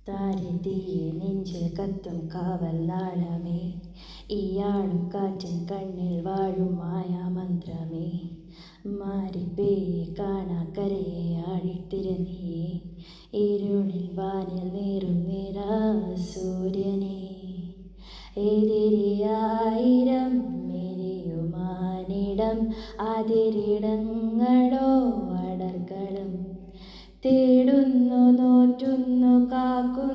താരതീയ നെഞ്ചിൽ കത്തും കാവലാളമേ, ഈയാളും കാറ്റിൻ കണ്ണിൽ വാഴും മായാമന്ത്രമേ, മാറിപ്പേയെ കാണാക്കരയെ ആടിത്തിരനിയെ, ഇരുളിൽ വാനിൽ നീറും നിറാ സൂര്യനെ, എതിരെയായിരം മെരിയുമാനിടം അതിരിടങ്ങളോ അടർക്കളം തേടുന്നു നോറ്റുന്നു കാക്കുന്നു